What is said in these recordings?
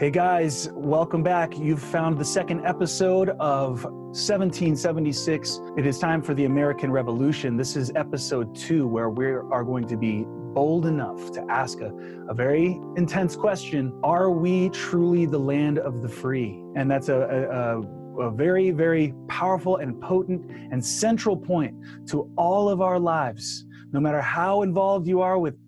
Hey guys, welcome back. You've found the second episode of 1776. It is time for the American Revolution. This is episode 2, where we are going to be bold enough to ask a very intense question. Are we truly the land of the free? And that's a very, very powerful and potent and central point to all of our lives. No matter how involved you are with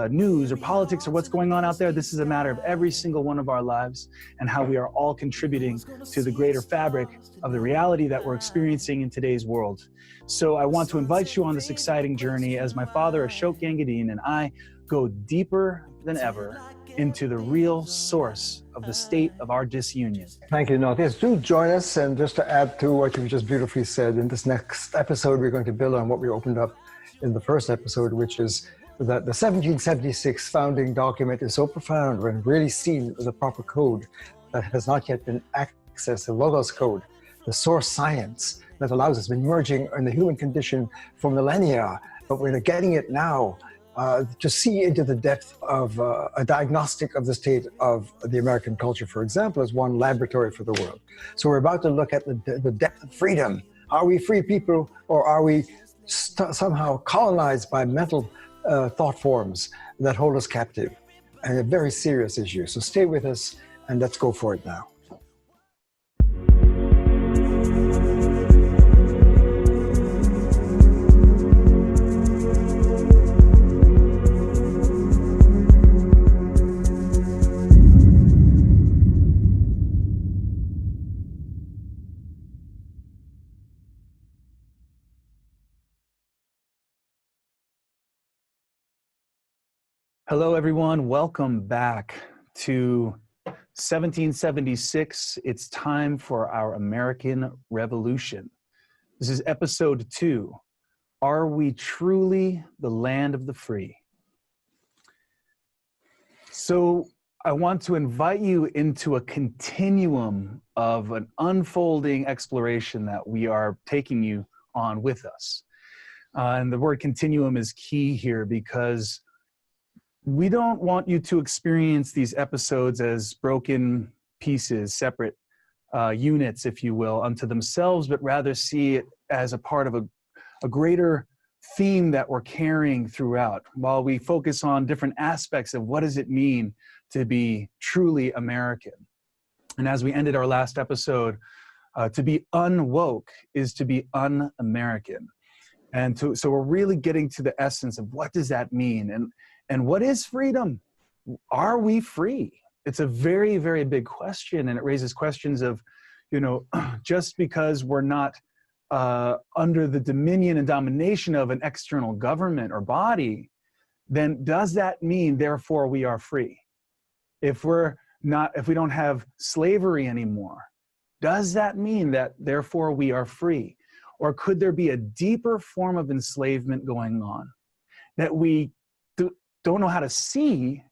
news or politics or what's going on out there, this is a matter of every single one of our lives and how we are all contributing to the greater fabric of the reality that we're experiencing in today's world. So I want to invite you on this exciting journey as my father, Ashok Gangadine, and I go deeper than ever into the real source of the state of our disunion. Thank you, Noth. Yes, do join us. And just to add to what you just beautifully said, in this next episode, we're going to build on what we opened up in the first episode, which is that the 1776 founding document is so profound when really seen as a proper code that has not yet been accessed, the Logos Code, the source science that allows us been emerging in the human condition for millennia, but we're getting it now to see into the depth of a diagnostic of the state of the American culture, for example, as one laboratory for the world. So we're about to look at the depth of freedom. Are we free people, or are we somehow colonized by mental thought forms that hold us captive? And a very serious issue. So stay with us and let's go for it now. Hello, everyone. Welcome back to 1776. It's time for our American Revolution. This is episode 2. Are we truly the land of the free? So I want to invite you into a continuum of an unfolding exploration that we are taking you on with us. And the word continuum is key here because we don't want you to experience these episodes as broken pieces, separate units, if you will, unto themselves, but rather see it as a part of a greater theme that we're carrying throughout. While we focus on different aspects of what does it mean to be truly American. And as we ended our last episode, to be unwoke is to be un-American. And so we're really getting to the essence of what does that mean? And what is freedom? Are we free? It's a very, very big question, and it raises questions of, just because we're not under the dominion and domination of an external government or body, then does that mean, therefore, we are free? If we don't have slavery anymore, does that mean that, therefore, we are free? Or could there be a deeper form of enslavement going on that we don't know how to see,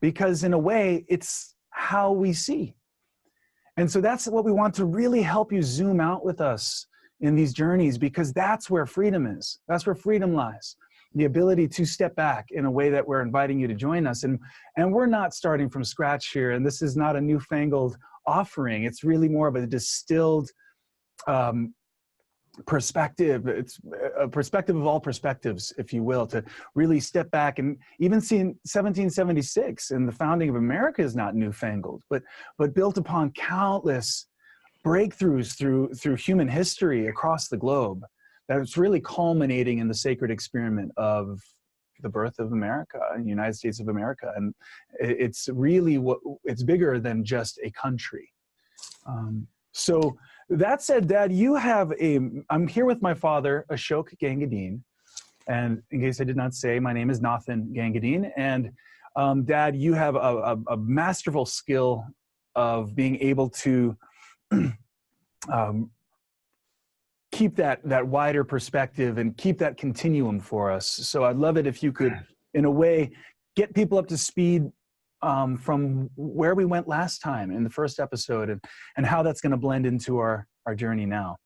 because in a way it's how we see? And so that's what we want to really help you zoom out with us in these journeys, because that's where freedom is. That's where freedom lies. The ability to step back in a way that we're inviting you to join us. And we're not starting from scratch here, and this is not a newfangled offering. It's really more of a distilled perspective. It's a perspective of all perspectives, if you will, to really step back and even see in 1776 and the founding of America is not newfangled, but built upon countless breakthroughs through human history across the globe. That it's really culminating in the sacred experiment of the birth of America, in the United States of America. And it's really it's bigger than just a country. So that said, Dad, I'm here with my father, Ashok Gangadine. And in case I did not say, my name is Nathan Gangadine. And Dad, you have a masterful skill of being able to keep that wider perspective and keep that continuum for us. So I'd love it if you could, in a way, get people up to speed from where we went last time in the first episode and how that's going to blend into our journey now.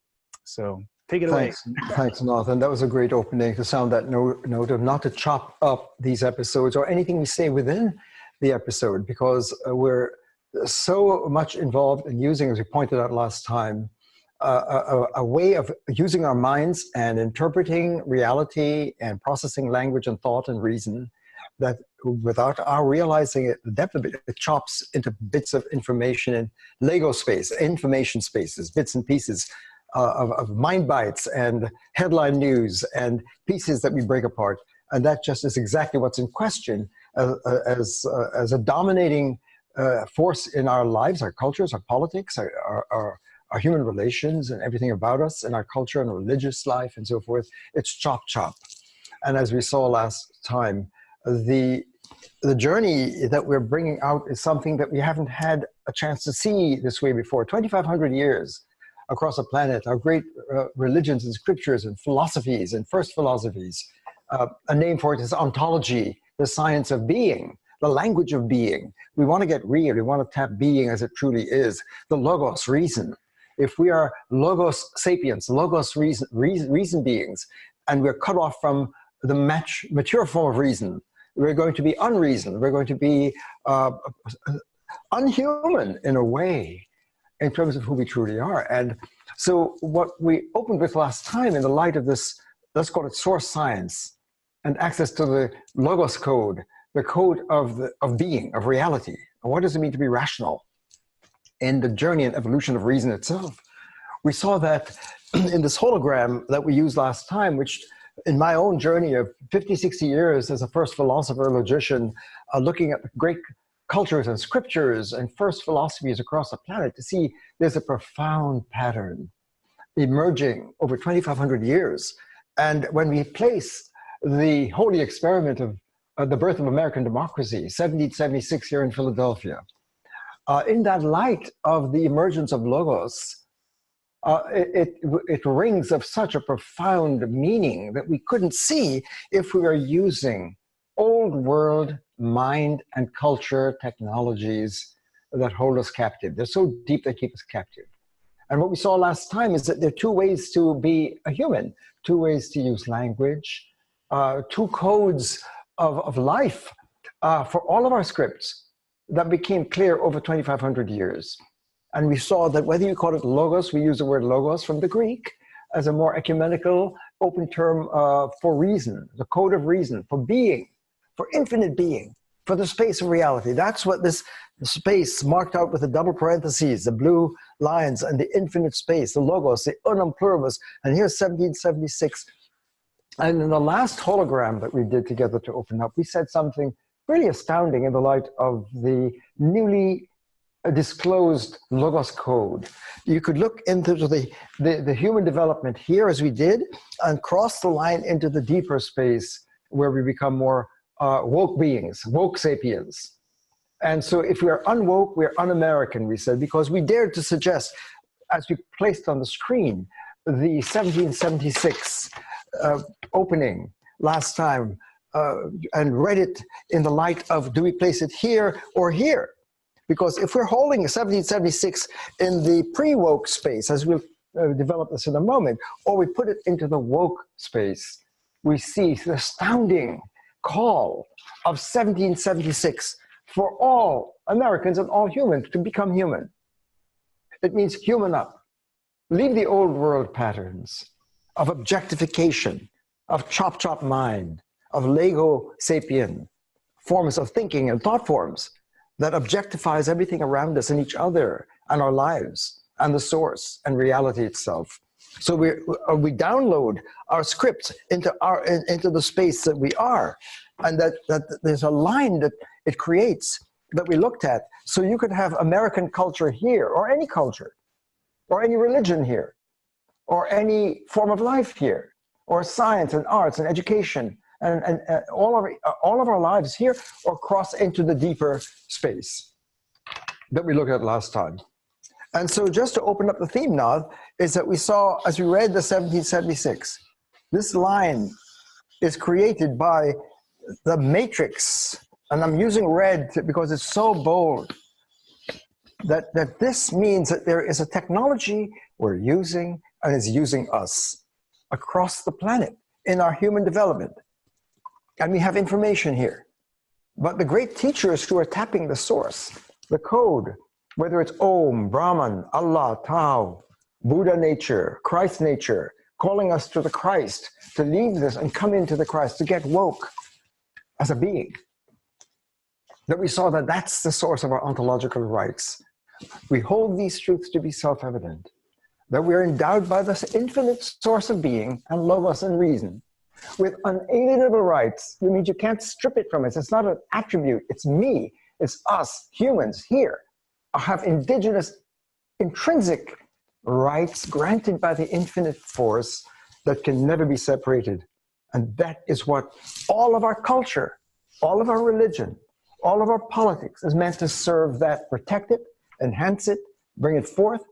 So take it away. Thanks, Nathan. That was a great opening to sound that note of not to chop up these episodes or anything we say within the episode, because we're so much involved in using, as we pointed out last time, a way of using our minds and interpreting reality and processing language and thought and reason that without our realizing it, the depth of it, it chops into bits of information in Lego space, information spaces, bits and pieces of mind bites and headline news and pieces that we break apart. And that just is exactly what's in question as a dominating force in our lives, our cultures, our politics, our human relations and everything about us and our culture and religious life and so forth. It's chop chop. And as we saw last time, the journey that we're bringing out is something that we haven't had a chance to see this way before. 2,500 years across the planet, our great religions and scriptures and philosophies and first philosophies. A name for it is ontology, the science of being, the language of being. We want to get real. We want to tap being as it truly is. The logos, reason. If we are logos sapiens, logos reason beings, and we're cut off from the mature form of reason, we're going to be unreasoned. We're going to be unhuman in a way in terms of who we truly are. And so what we opened with last time in the light of this, let's call it source science and access to the logos code, the code of being, of reality. And what does it mean to be rational in the journey and evolution of reason itself? We saw that in this hologram that we used last time, which in my own journey of 50, 60 years as a first philosopher, logician, looking at great cultures and scriptures and first philosophies across the planet, to see there's a profound pattern emerging over 2,500 years. And when we place the holy experiment of the birth of American democracy, 1776 here in Philadelphia, in that light of the emergence of logos, it rings of such a profound meaning that we couldn't see if we were using old world mind and culture technologies that hold us captive. They're so deep they keep us captive. And what we saw last time is that there are two ways to be a human, two ways to use language, two codes of life for all of our scripts that became clear over 2,500 years. And we saw that whether you call it logos, we use the word logos from the Greek as a more ecumenical, open term for reason, the code of reason, for being, for infinite being, for the space of reality. That's what this space marked out with the double parentheses, the blue lines, and the infinite space, the logos, the unum pluribus. And here's 1776. And in the last hologram that we did together to open up, we said something really astounding in the light of the newly disclosed logos code. You could look into the human development here as we did and cross the line into the deeper space where we become more woke beings, woke sapiens. And so if we are unwoke, we're un-American, we said, because we dared to suggest, as we placed on the screen, the 1776 opening last time and read it in the light of, do we place it here or here? Because if we're holding 1776 in the pre-woke space, as we'll develop this in a moment, or we put it into the woke space, we see the astounding call of 1776 for all Americans and all humans to become human. It means human up. Leave the old world patterns of objectification, of chop mind, of Lego sapien, forms of thinking and thought forms that objectifies everything around us and each other and our lives and the source and reality itself. So we download our scripts into the space that we are, and that there's a line that it creates that we looked at. So you could have American culture here, or any culture, or any religion here, or any form of life here, or science and arts and education, and all of our lives here, or cross into the deeper space that we looked at last time. And so just to open up the theme now, is that we saw, as we read the 1776, this line is created by the matrix, and I'm using red because it's so bold, that this means that there is a technology we're using and is using us across the planet in our human development. And we have information here. But the great teachers who are tapping the source, the code, whether it's Om, Brahman, Allah, Tao, Buddha nature, Christ nature, calling us to the Christ, to leave this and come into the Christ, to get woke as a being. That we saw that that's the source of our ontological rights. We hold these truths to be self-evident, that we are endowed by this infinite source of being and logos and reason with unalienable rights. It means you can't strip it from us. It's not an attribute. It's me. It's us, humans here, have indigenous, intrinsic rights granted by the infinite force that can never be separated. And that is what all of our culture, all of our religion, all of our politics is meant to serve, that protect it, enhance it, bring it forth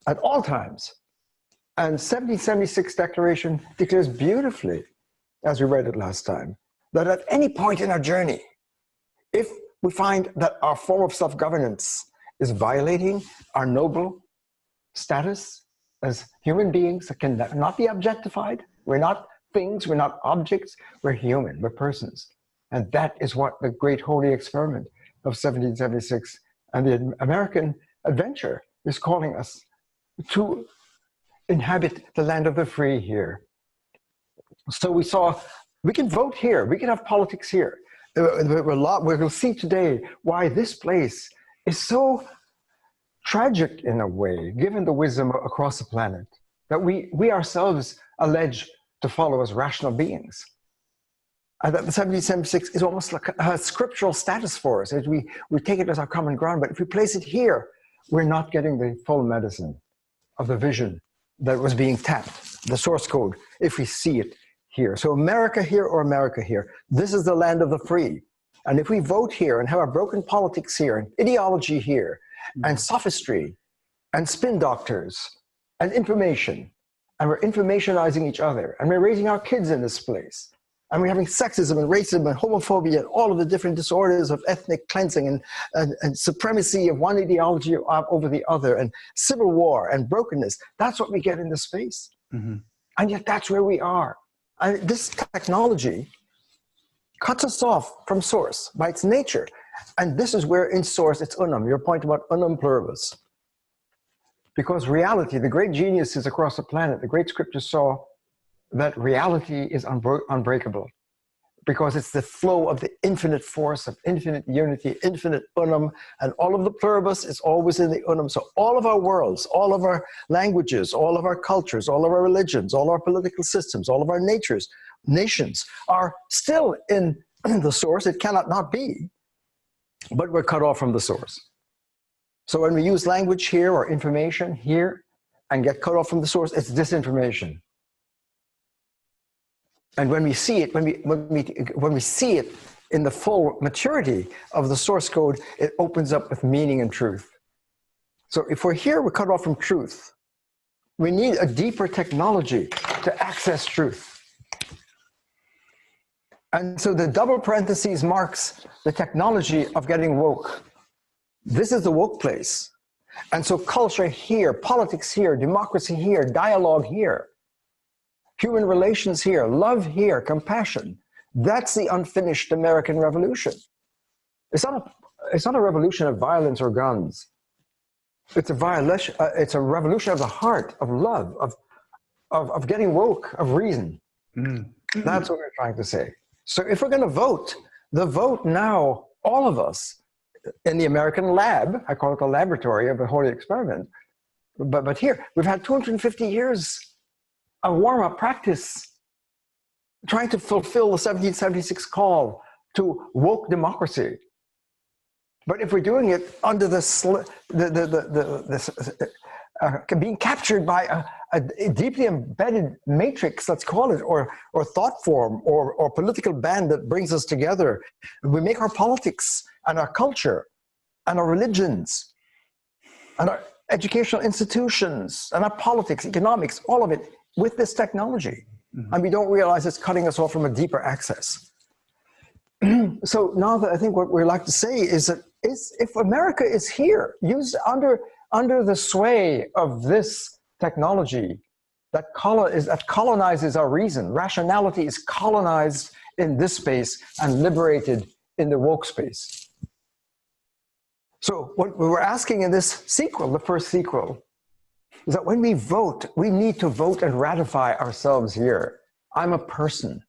at all times. And 1776 Declaration declares beautifully, as we read it last time, that at any point in our journey, if we find that our form of self-governance is violating our noble status as human beings that can not be objectified, we're not things, we're not objects, we're human, we're persons. And that is what the great holy experiment of 1776 and the American adventure is calling us to inhabit the land of the free here. So we saw, we can vote here, we can have politics here. We'll see today why this place is so tragic in a way, given the wisdom across the planet, that we ourselves allege to follow as rational beings. And that the 1776 is almost like a scriptural status for us. As we take it as our common ground, but if we place it here, we're not getting the full medicine of the vision that was being tapped, the source code, if we see it here. So America here or America here, this is the land of the free. And if we vote here and have our broken politics here, and ideology here, and sophistry, and spin doctors, and information, and we're informationizing each other, and we're raising our kids in this place, and we're having sexism and racism and homophobia and all of the different disorders of ethnic cleansing and supremacy of one ideology over the other, and civil war and brokenness. That's what we get in this space. Mm-hmm. And yet that's where we are. And this technology cuts us off from source by its nature. And this is where in source it's unum, your point about unum pluribus. Because reality, the great geniuses across the planet, the great scriptures saw that reality is unbreakable, because it's the flow of the infinite force of infinite unity, infinite unum, and all of the pluribus is always in the unum. So all of our worlds, all of our languages, all of our cultures, all of our religions, all our political systems, all of our nations are still in the source. It cannot not be, but we're cut off from the source. So when we use language here or information here and get cut off from the source, it's disinformation. And when we see it, when we see it in the full maturity of the source code, it opens up with meaning and truth. So if we're here, we're cut off from truth. We need a deeper technology to access truth. And so the double parentheses marks the technology of getting woke. This is the woke place. And so culture here, politics here, democracy here, dialogue here, human relations here, love here, compassion. That's the unfinished American Revolution. It's not a revolution of violence or guns. It's a revolution of the heart, of love, of getting woke, of reason. That's what we're trying to say. So if we're going to vote, the vote now, all of us, in the American lab, I call it the laboratory of the holy experiment, but here, we've had 250 years of warm-up practice trying to fulfill the 1776 call to woke democracy. But if we're doing it under being captured by a deeply embedded matrix, let's call it, or thought form, or political band that brings us together, we make our politics and our culture and our religions and our educational institutions and our politics, economics, all of it with this technology. And we don't realize it's cutting us off from a deeper access. So now that I think what we like to say is that if America is here, used under the sway of this technology that colonizes our reason, rationality is colonized in this space and liberated in the woke space. So what we were asking in this sequel, the first sequel, is that when we vote, we need to vote and ratify ourselves here. I'm a person,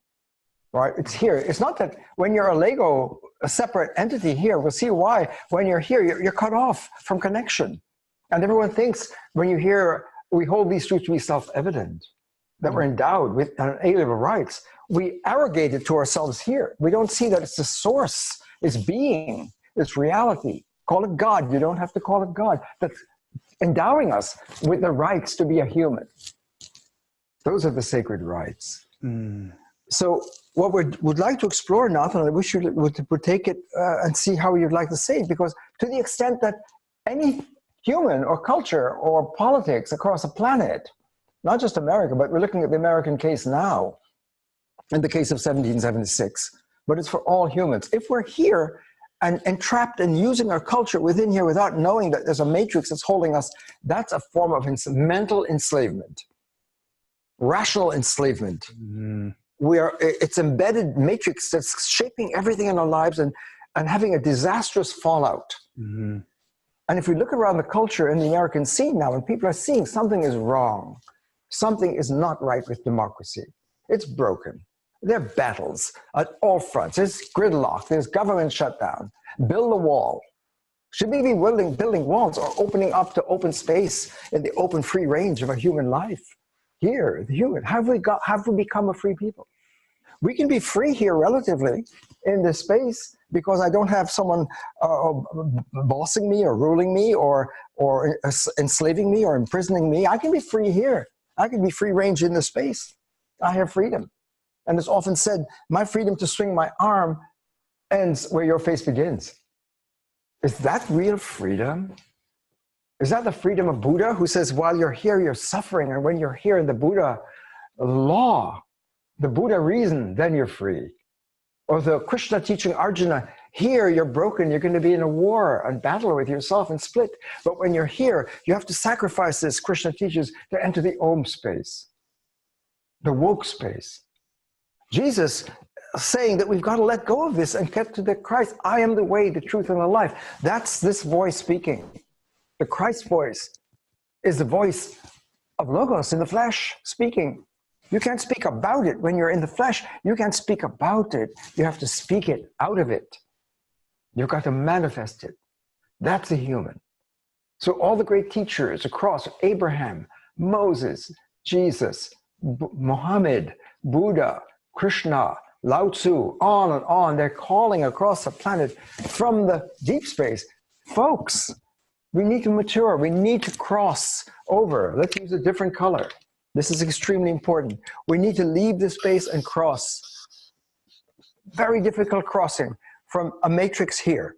right? It's here. It's not that when you're a Lego, a separate entity here, we'll see why. When you're here, you're cut off from connection. And everyone thinks when you hear, we hold these truths to be self-evident, that we're endowed with unalienable rights. We arrogate it to ourselves here. We don't see that it's the source, it's being, it's reality. Call it God. You don't have to call it God. That's endowing us with the rights to be a human. Those are the sacred rights. So what we would like to explore, Nathan, I wish you would take it and see how you'd like to say it, because to the extent that any human or culture or politics across a planet, not just America, but we're looking at the American case now, in the case of 1776, but it's for all humans. If we're here and entrapped in using our culture within here without knowing that there's a matrix that's holding us, that's a form of mental enslavement, rational enslavement. It's embedded matrix that's shaping everything in our lives and having a disastrous fallout. And if we look around the culture in the American scene now, and people are seeing something is wrong, something is not right with democracy. It's broken. There are battles at all fronts. There's gridlock. There's government shutdown. Build a wall. Should we be building walls or opening up to open space in the open free range of a human life? Here, the human, have we become a free people? We can be free here relatively in this space because I don't have someone bossing me or ruling me or enslaving me or imprisoning me. I can be free here. I can be free range in this space. I have freedom. And it's often said, my freedom to swing my arm ends where your face begins. Is that real freedom? Is that the freedom of Buddha, who says, while you're here, you're suffering, and when you're here in the Buddha law, the Buddha reason, then you're free? Or the Krishna teaching Arjuna, here you're broken, you're going to be in a war and battle with yourself and split. But when you're here, you have to sacrifice this, Krishna teaches, to enter the Om space, the woke space. Jesus saying that we've got to let go of this and get to the Christ. I am the way, the truth, and the life. That's this voice speaking. The Christ voice is the voice of Logos in the flesh speaking. You can't speak about it when you're in the flesh. You can't speak about it. You have to speak it out of it. You've got to manifest it. That's a human. So all the great teachers across, Abraham, Moses, Jesus, Muhammad, Buddha, Krishna, Lao Tzu, on, they're calling across the planet from the deep space. Folks, we need to mature. We need to cross over. Let's use a different color. This is extremely important. We need to leave this space and cross. Very difficult crossing from a matrix here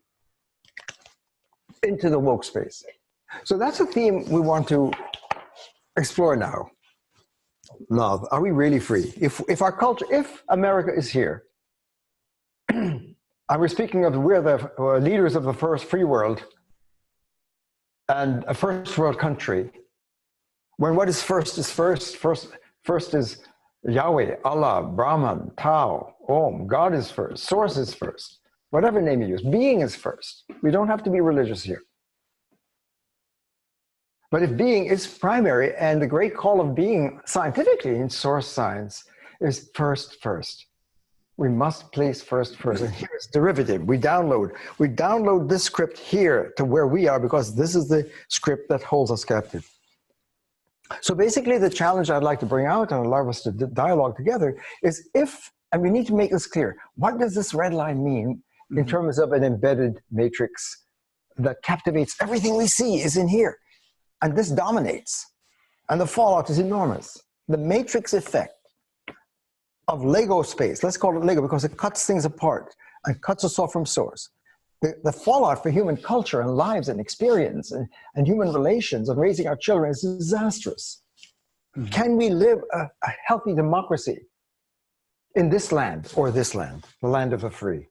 into the woke space. So that's a theme we want to explore now. Love, are we really free? If our culture, if America is here, and we're speaking of we're the leaders of the first free world and a first world country, when what is first is first is Yahweh, Allah, Brahman, Tao, Om, God is first, source is first, whatever name you use, being is first. We don't have to be religious here. But if being is primary, and the great call of being scientifically in source science is first. We must place first. And here's derivative. We download this script here to where we are because this is the script that holds us captive. So basically the challenge I'd like to bring out and allow us to dialogue together is and we need to make this clear, what does this red line mean in terms of an embedded matrix that captivates everything we see is in here? And this dominates, and the fallout is enormous. The matrix effect of Lego space, let's call it Lego because it cuts things apart and cuts us off from source. The fallout for human culture and lives and experience and human relations and raising our children is disastrous. Can we live a healthy democracy in this land or this land, the land of the free?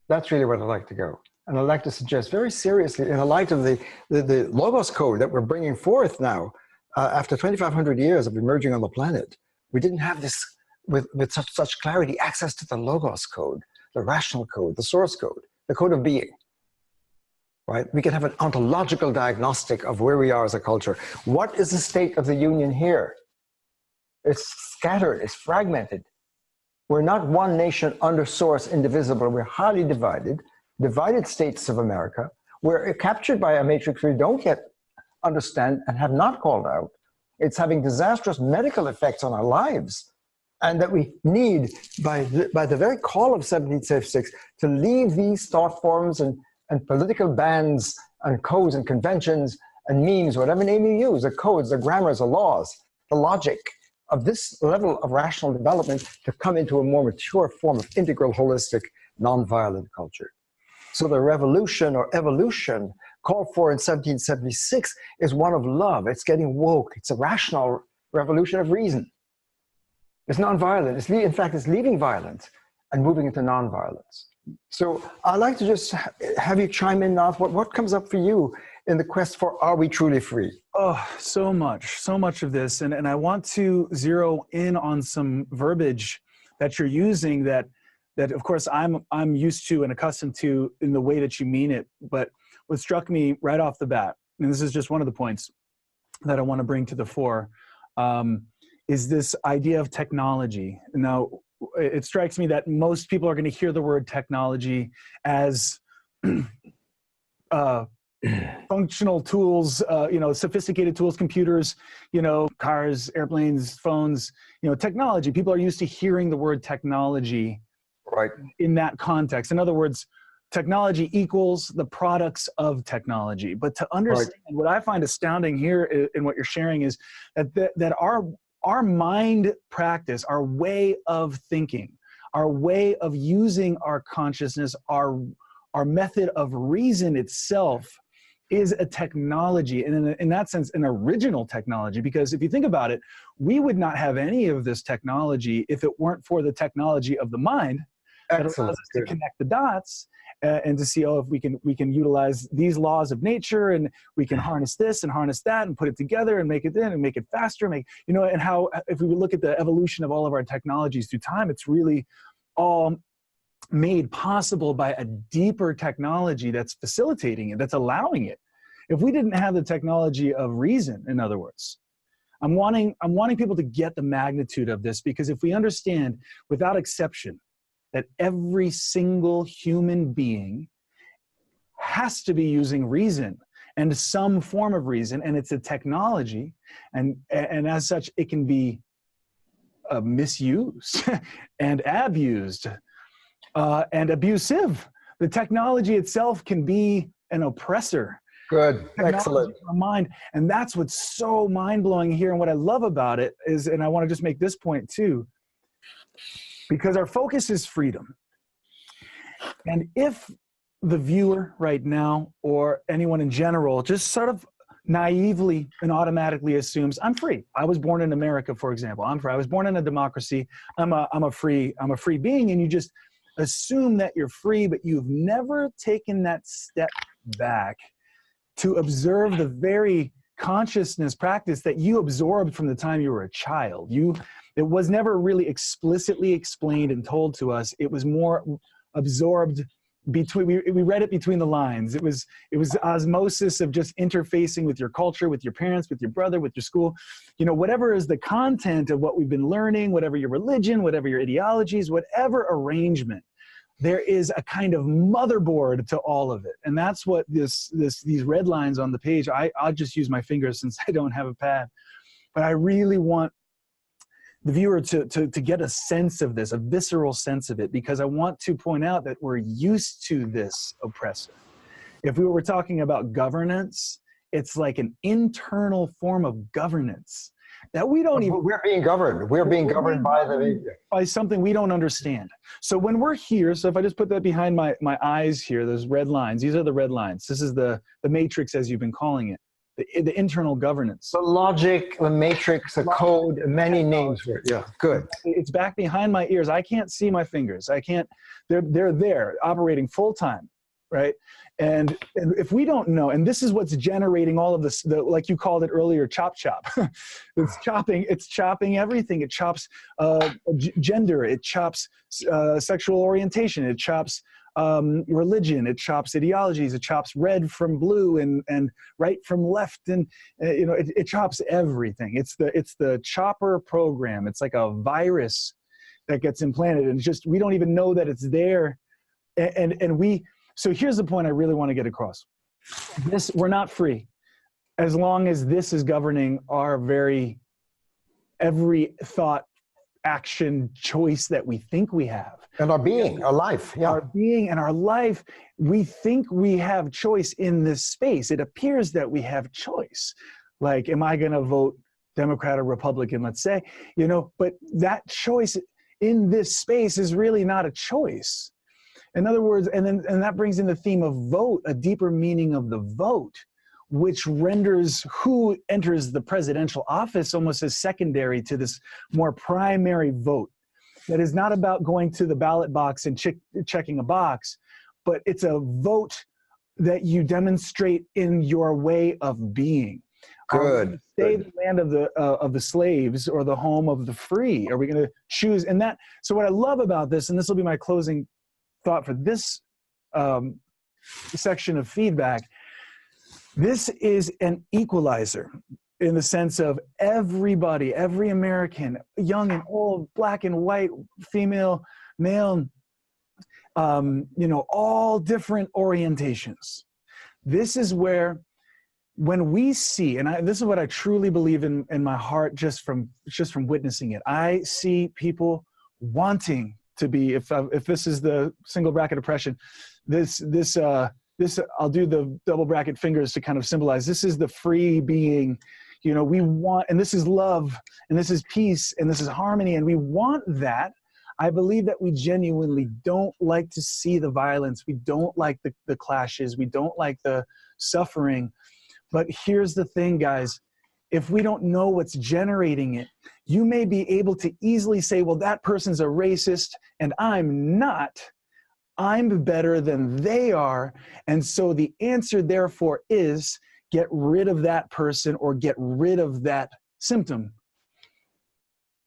That's really where I'd like to go. And I'd like to suggest very seriously, in the light of the Logos Code that we're bringing forth now, after 2,500 years of emerging on the planet, we didn't have this with such clarity, access to the Logos Code, the rational code, the source code, the code of being. right? We can have an ontological diagnostic of where we are as a culture. What is the state of the union here? It's scattered, it's fragmented. We're not one nation under source, indivisible. We're highly divided, divided states of America. We're captured by a matrix we don't yet understand and have not called out. It's having disastrous medical effects on our lives. And that we need, by the very call of 1776, to leave these thought forms and political bands and codes and conventions and memes, whatever name you use, the codes, the grammars, the laws, the logic of this level of rational development to come into a more mature form of integral, holistic, nonviolent culture. So the revolution or evolution called for in 1776 is one of love. It's getting woke. It's a rational revolution of reason. It's nonviolent. In fact, it's leaving violence and moving into nonviolence. So I'd like to just have you chime in now. What comes up for you in the quest for are we truly free? Oh, so much of this. And I want to zero in on some verbiage that you're using that of course I'm used to and accustomed to in the way that you mean it. But what struck me right off the bat, and this is just one of the points that I want to bring to the fore, is this idea of technology. Now, it strikes me that most people are going to hear the word technology as functional tools, sophisticated tools, computers, cars, airplanes, phones, technology. People are used to hearing the word technology right in that context. In other words, technology equals the products of technology. But to understand, what I find astounding here in what you're sharing is that our mind practice, our way of thinking, our way of using our consciousness, our method of reason itself is a technology, and in that sense, an original technology. Because if you think about it, we would not have any of this technology if it weren't for the technology of the mind that allows us to connect the dots and to see, if we can utilize these laws of nature, and we can harness this and harness that and put it together and make it in and make it faster, and how if we look at the evolution of all of our technologies through time, it's really all made possible by a deeper technology that's facilitating it, that's allowing it. If we didn't have the technology of reason, in other words, I'm wanting people to get the magnitude of this, because if we understand without exception that every single human being has to be using reason and some form of reason, and it's a technology, and as such, it can be misused and abused and abusive. The technology itself can be an oppressor. Good, excellent. Mind, and that's what's so mind-blowing here. And what I love about it is, and I want to just make this point too, because our focus is freedom. And if the viewer right now, or anyone in general, just sort of naively and automatically assumes, I'm free. I was born in America, for example. I'm free. I was born in a democracy. I'm a free being, and you just assume that you're free, but you've never taken that step back to observe the very consciousness practice that you absorbed from the time you were a child. It was never really explicitly explained and told to us. It was more absorbed between, we read it between the lines. It was osmosis of just interfacing with your culture, with your parents, with your brother, with your school. Whatever is the content of what we've been learning, whatever your religion, whatever your ideologies, whatever arrangement, there is a kind of motherboard to all of it. And that's what these red lines on the page, I'll just use my fingers since I don't have a pad. But I really want the viewer to get a sense of this, a visceral sense of it, because I want to point out that we're used to this oppressor. If we were talking about governance, it's like an internal form of governance that we don't even... We're being governed. We're being governed by something we don't understand. So when we're here, so if I just put that behind my eyes here, those red lines, these are the red lines. This is the matrix, as you've been calling it. The internal governance. The logic, the matrix, the code, many names for it. Yeah, good. It's back behind my ears. I can't see my fingers. I can't, they're there operating full time, right? And if we don't know, and this is what's generating all of this, like you called it earlier, chop. It's chopping everything. It chops gender, it chops sexual orientation, it chops religion, it chops ideologies, it chops red from blue and right from left, and it chops everything. It's the chopper program. It's like a virus that gets implanted, and just we don't even know that it's there. So here's the point I really want to get across. We're not free as long as this is governing our every thought, action, choice that we think we have. And our being, our life. Yeah. Our being and our life, we think we have choice in this space. It appears that we have choice. Like, am I going to vote Democrat or Republican, let's say, but that choice in this space is really not a choice. In other words, and that brings in the theme of vote, a deeper meaning of the vote, which renders who enters the presidential office almost as secondary to this more primary vote. That is not about going to the ballot box and checking a box, but it's a vote that you demonstrate in your way of being. Good. Are we going to stay the land of the slaves or the home of the free? Are we going to choose? So what I love about this, and this will be my closing thought for this section of feedback, this is an equalizer in the sense of everybody, every American, young and old, black and white, female, male, all different orientations. This is where, when we see, and this is what I truly believe in my heart, just from witnessing it, I see people wanting to be, if this is the single bracket oppression, this I'll do the double bracket fingers to kind of symbolize, this is the free being, we want, and this is love, and this is peace, and this is harmony, and we want that. I believe that we genuinely don't like to see the violence. We don't like the clashes. We don't like the suffering. But here's the thing, guys. If we don't know what's generating it, you may be able to easily say, well, that person's a racist, and I'm not. I'm better than they are. And so the answer, therefore, is get rid of that person or get rid of that symptom.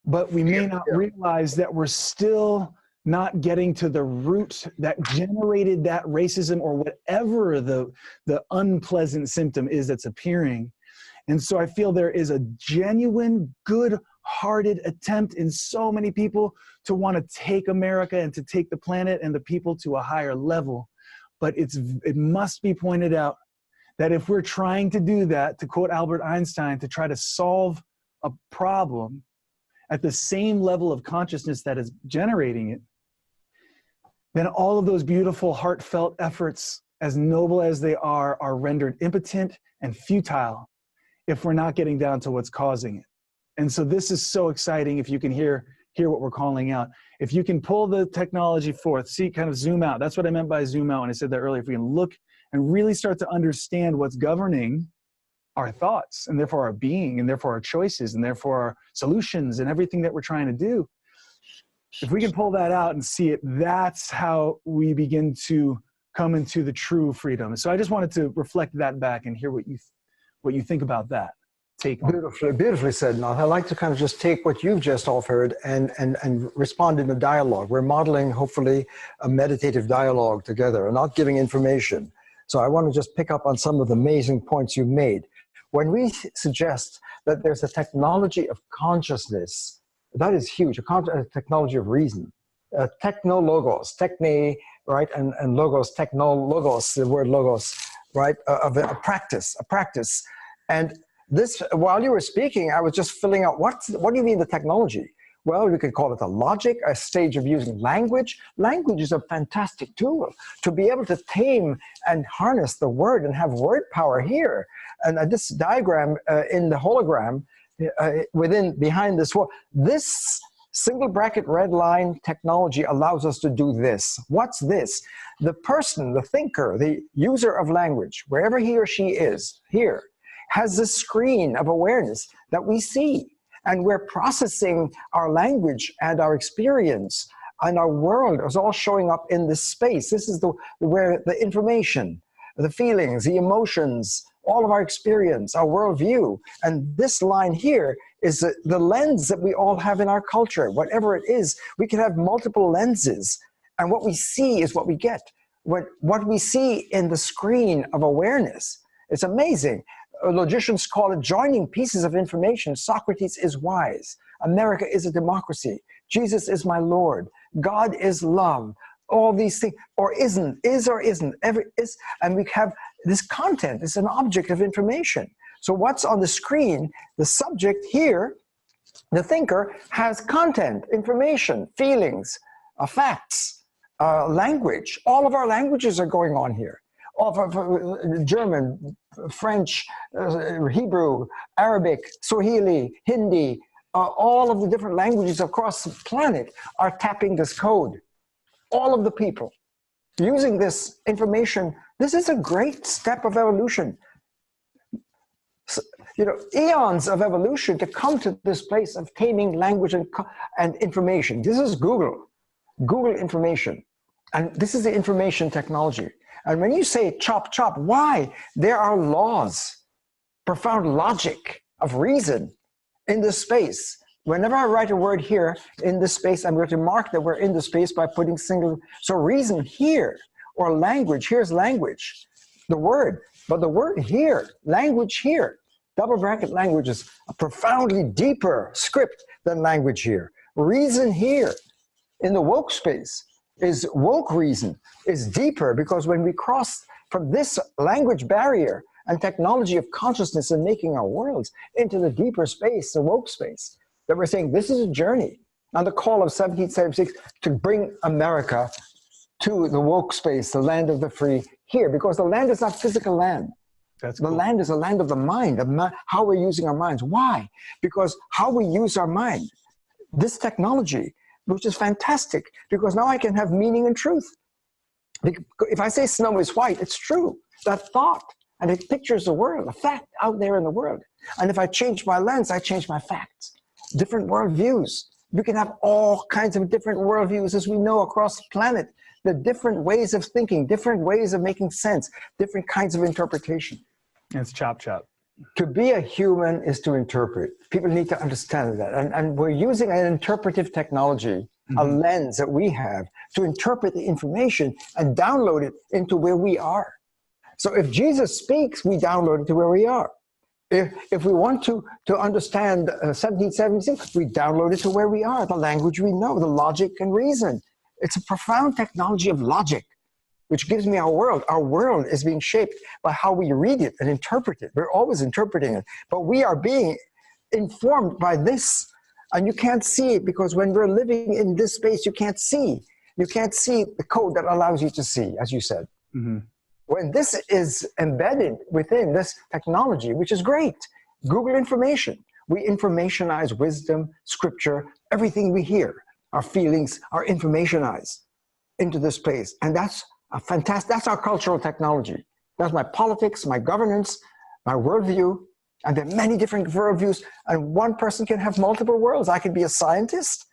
But we may not realize that we're still not getting to the root that generated that racism or whatever the unpleasant symptom is that's appearing. And so I feel there is a genuine, good-hearted attempt in so many people to want to take America and to take the planet and the people to a higher level. But it must be pointed out that if we're trying to do that, to quote Albert Einstein, to try to solve a problem at the same level of consciousness that is generating it, then all of those beautiful, heartfelt efforts, as noble as they are rendered impotent and futile if we're not getting down to what's causing it. And so this is so exciting if you can hear what we're calling out. If you can pull the technology forth, see, kind of zoom out. That's what I meant by zoom out when I said that earlier. If we can look and really start to understand what's governing our thoughts, and therefore our being, and therefore our choices, and therefore our solutions, and everything that we're trying to do. If we can pull that out and see it, that's how we begin to come into the true freedom. So I just wanted to reflect that back and hear what you think about that. Beautifully said, Nath. I like to kind of just take what you've just offered and respond in a dialogue. We're modeling, hopefully, a meditative dialogue together and not giving information. So I want to just pick up on some of the amazing points you made. When we suggest that there's a technology of consciousness, that is huge, a technology of reason. Technologos, techne, right, and logos, technologos, the word logos, right, of a practice. And this, while you were speaking, I was just filling out, what do you mean the technology? Well, we could call it a logic, a stage of using language. Language is a fantastic tool to be able to tame and harness the word and have word power here. And this diagram in the hologram, behind this wall, this single bracket red line technology allows us to do this. What's this? The person, the thinker, the user of language, wherever he or she is, here, has this screen of awareness that we see. And we're processing our language and our experience, and our world is all showing up in this space. This is where the information, the feelings, the emotions, all of our experience, our worldview. And this line here is the lens that we all have in our culture. Whatever it is, we can have multiple lenses. And what we see is what we get. What we see in the screen of awareness, it's amazing. Logicians call it joining pieces of information. Socrates is wise. America is a democracy. Jesus is my Lord. God is love. All these things, or isn't, is or isn't, every is, and we have this content. It's an object of information. So what's on the screen, the subject here, the thinker, has content, information, feelings, facts, language. All of our languages are going on here. All of German, French, Hebrew, Arabic, Swahili, Hindi, all of the different languages across the planet are tapping this code. All of the people using this information. This is a great step of evolution. So, you know, eons of evolution to come to this place of taming language and information. This is Google information. And this is the information technology. And when you say chop, chop, why? There are laws, profound logic of reason in this space. Whenever I write a word here in this space, I'm going to mark that we're in the space by putting single. So reason here, or language, here's language, the word, but the word here, language here, double bracket language is a profoundly deeper script than language here. Reason here in the woke space is woke reason, is deeper, because when we cross from this language barrier and technology of consciousness and making our worlds into the deeper space, the woke space, that we're saying this is a journey on the call of 1776 to bring America to the woke space, the land of the free here, because the land is not physical land. That's the cool. land is a land of the mind, how we're using our minds. Why? Because how we use our mind, this technology, which is fantastic, because now I can have meaning and truth. If I say snow is white, it's true. That thought, and it pictures the world, a fact out there in the world. And if I change my lens, I change my facts. Different worldviews. You can have all kinds of different worldviews, as we know, across the planet. The different ways of thinking, different ways of making sense, different kinds of interpretation. It's chop, chop. To be a human is to interpret. People need to understand that. And we're using an interpretive technology, a lens that we have to interpret the information and download it into where we are. So if Jesus speaks, we download it to where we are. If we want to understand 1776, we download it to where we are, the language we know, the logic and reason. It's a profound technology of logic, which gives me our world. Our world is being shaped by how we read it and interpret it. We're always interpreting it, but we are being informed by this. And you can't see it because when we're living in this space, you can't see. You can't see the code that allows you to see, as you said. When this is embedded within this technology, which is great, Google information. We informationize wisdom, scripture, everything we hear. Our feelings are informationized into this place. And that's a fantastic, that's our cultural technology. That's my politics, my governance, my worldview. And there are many different worldviews. And one person can have multiple worlds. I can be a scientist.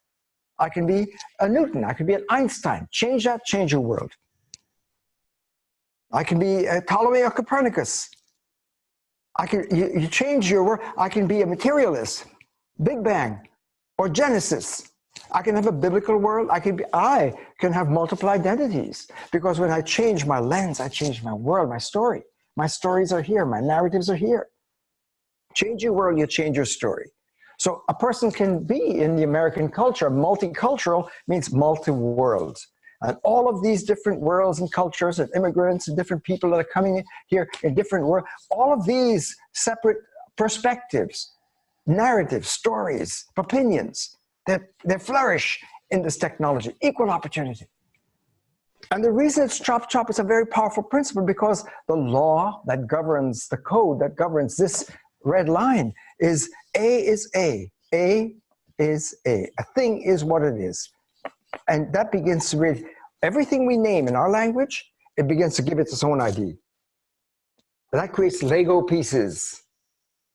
I can be a Newton. I can be an Einstein. Change that, change your world. I can be a Ptolemy or Copernicus. You change your word. I can be a materialist, Big Bang, or Genesis. I can have a biblical world. I can have multiple identities, because when I change my lens, I change my world, my story. My stories are here. My narratives are here. Change your world, you change your story. So a person can be in the American culture. Multicultural means multi-worlds. And all of these different worlds and cultures and immigrants and different people that are coming in here in different worlds, all of these separate perspectives, narratives, stories, opinions, they flourish in this technology, equal opportunity. And the reason it's chop chop is a very powerful principle, because the law that governs, the code that governs this red line is A is A. A is A. A thing is what it is. And that begins to read everything we name in our language, it begins to give it its own ID. That creates Lego pieces.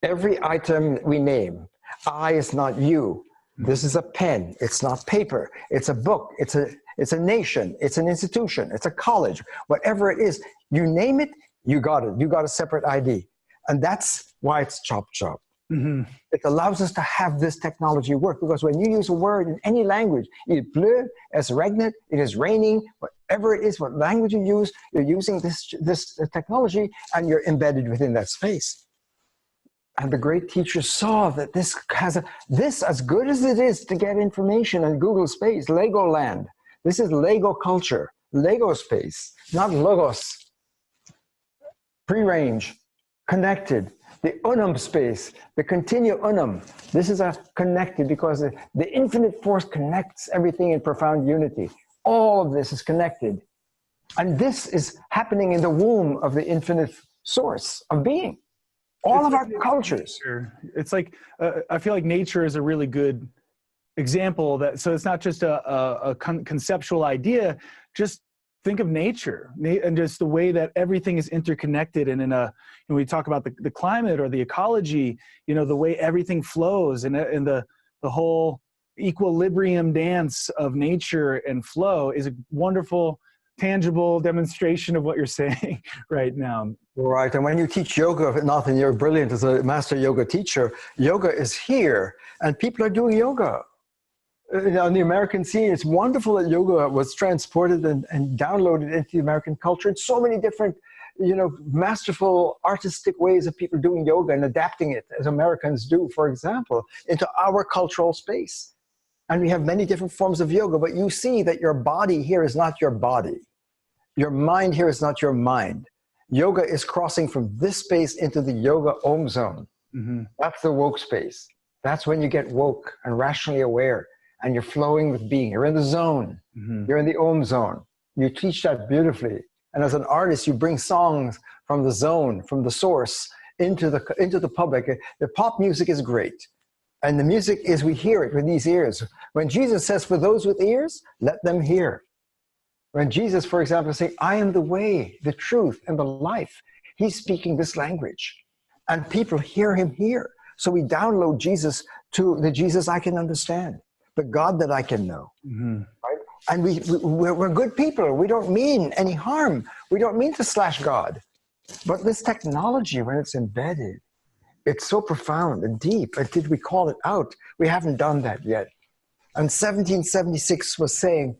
Every item we name. I is not you. This is a pen. It's not paper. It's a book. It's a nation. It's an institution. It's a college. Whatever it is, you name it, you got it. You got a separate ID. And that's why it's chop chop. Hmm. It allows us to have this technology work, because when you use a word in any language, il pleut, es regnet, it is raining, whatever it is, what language you use, you're using this technology, and you're embedded within that space. And the great teacher saw that this as good as it is to get information in Google space, Lego land. This is Lego culture, Lego space, not logos. Pre-range, connected. The unum space, the continue unum. This is a connected, because the infinite force connects everything in profound unity. All of this is connected. And this is happening in the womb of the infinite source of being. All of our cultures. It's like, I feel like nature is a really good example that, so it's not just a conceptual idea, just think of nature and just the way that everything is interconnected. And when we talk about the climate or the ecology, the way everything flows and the whole equilibrium dance of nature and flow is a wonderful, tangible demonstration of what you're saying right now. Right, and when you teach yoga, Nathan, you're brilliant as a master yoga teacher. Yoga is here, and people are doing yoga. On the American scene, it's wonderful that yoga was transported and downloaded into the American culture in so many different, masterful artistic ways of people doing yoga and adapting it, as Americans do, for example, into our cultural space. And we have many different forms of yoga, but you see that your body here is not your body. Your mind here is not your mind. Yoga is crossing from this space into the yoga Om zone. Mm-hmm. That's the woke space. That's when you get woke and rationally aware. And you're flowing with being. You're in the zone. Mm-hmm. You're in the Om zone. You teach that beautifully. And as an artist, you bring songs from the zone, from the source, into the public. The pop music is great. And the music is, we hear it with these ears. When Jesus says, for those with ears, let them hear. When Jesus, for example, is saying, I am the way, the truth, and the life, he's speaking this language. And people hear him here. So we download Jesus to the Jesus I can understand. The God that I can know, mm-hmm. Right? And we're good people. We don't mean any harm. We don't mean to slash God. But this technology, when it's embedded, it's so profound and deep. And did we call it out? We haven't done that yet. And 1776 was saying,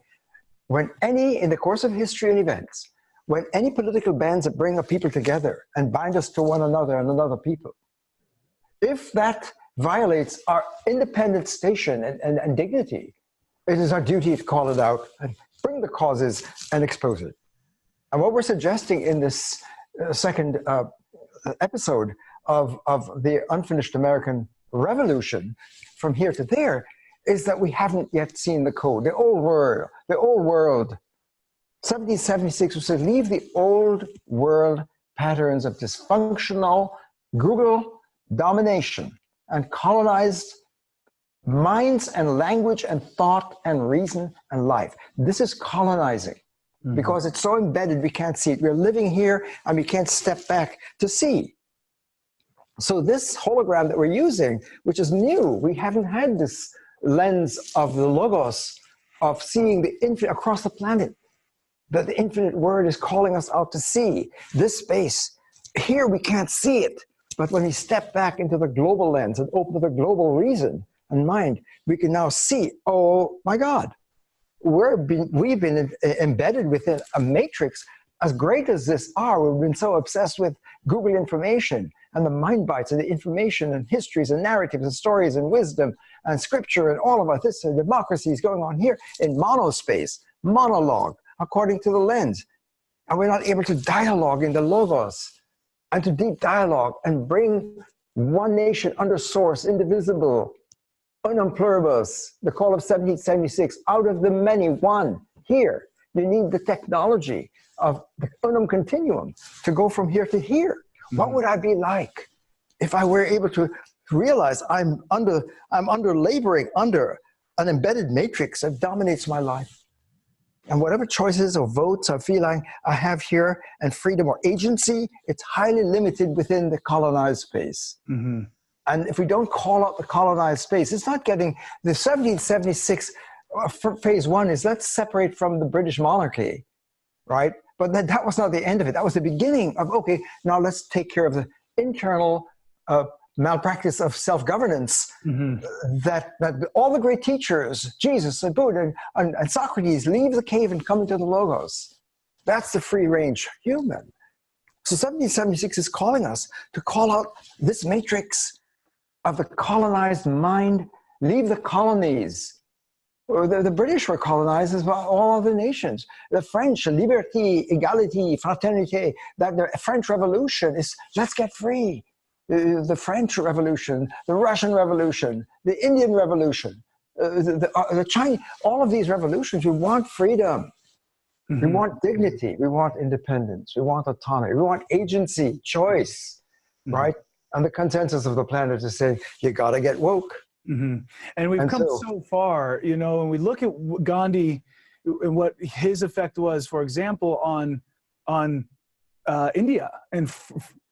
in the course of history and events, when any political bands that bring a people together and bind us to one another and another people, if that violates our independent station and dignity, it is our duty to call it out and bring the causes and expose it. And what we're suggesting in this second episode of the Unfinished American Revolution, from here to there, is that we haven't yet seen the code, the old world. 1776 said, leave the old world patterns of dysfunctional Google domination and colonized minds and language and thought and reason and life. This is colonizing, mm-hmm. because it's so embedded we can't see it. We're living here and we can't step back to see. So this hologram that we're using, which is new, we haven't had this lens of the logos, of seeing the infinite across the planet, that the infinite word is calling us out to see this space. Here we can't see it. But when we step back into the global lens and open the global reason and mind, we can now see, oh my God, we've been embedded within a matrix. As great as this are, we've been so obsessed with Google information and the mind bites and the information and histories and narratives and stories and wisdom and scripture and all of us. This democracy is going on here in monospace, monologue, according to the lens. And we're not able to dialogue in the logos and to deep dialogue and bring one nation under source, indivisible, unum pluribus, the call of 1776, out of the many, one. Here, you need the technology of the unum continuum to go from here to here. Mm-hmm. What would I be like if I were able to realize I'm laboring under an embedded matrix that dominates my life? And whatever choices or votes or feeling I have here and freedom or agency, it's highly limited within the colonized space. Mm-hmm. And if we don't call out the colonized space, it's not getting the 1776 phase one is let's separate from the British monarchy, right? But that was not the end of it. That was the beginning of, okay, now let's take care of the internal malpractice of self-governance, Mm-hmm. that all the great teachers, Jesus and Buddha and Socrates, leave the cave and come into the logos. That's the free-range human. So 1776 is calling us to call out this matrix of the colonized mind, leave the colonies. The British were colonized as well, all other nations. The French, liberté, égalité, fraternité, that the French Revolution is, let's get free. The French Revolution, the Russian Revolution, the Indian Revolution, the Chinese, all of these revolutions, we want freedom. Mm-hmm. We want dignity. We want independence. We want autonomy. We want agency, choice, right? And the consensus of the planet is saying, you got to get woke. Mm-hmm. And we've come so far, you know, and we look at Gandhi and what his effect was, for example, on India and